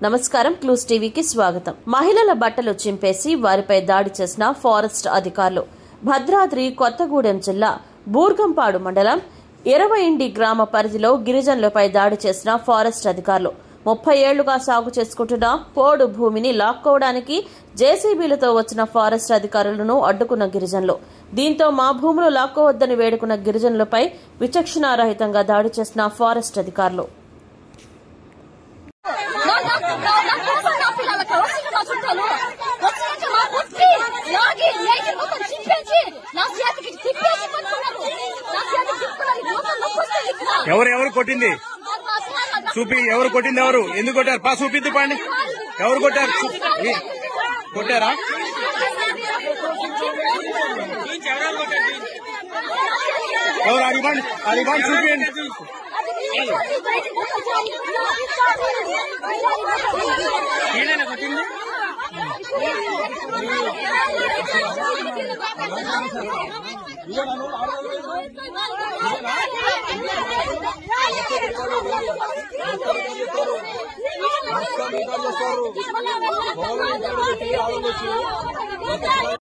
నమస్కారం, క్లూస్ టీవీకి స్వాగతం. మహిళల బట్టలు చింపేసి వారిపై దాడి చేసిన ఫారెస్ట్ అధికారులు. భద్రాద్రి కొత్తగూడెం జిల్లా బూర్గంపాడు మండలం 20 గ్రామ పరిధిలో గిరిజనులపై దాడి చేసిన ఫారెస్ట్ అధికారులు 30 ఏళ్లుగా సాగు చేసుకుంటున్న పోడు భూమిని లాక్కోవడానికి జేసీబీలతో వచ్చిన ఫారెస్ట్ అధికారులను అడ్డుకున్న గిరిజనులు. దీంతో మా భూములు లాక్కోవద్దని వేడుకున్న గిరిజనులపై విచక్షణారహితంగా దాడి చేసిన ఫారెస్ట్ అధికారులు. ఎవరు కొట్టింది చూపి, ఎవరు కొట్టింది, ఎవరు ఎందుకు కొట్టారు? పా చూపిద్దు పాండి, ఎవరు కొట్టారు? కొట్టారా? ఎవరు అడిగాండి చూపియండి. కొట్టింది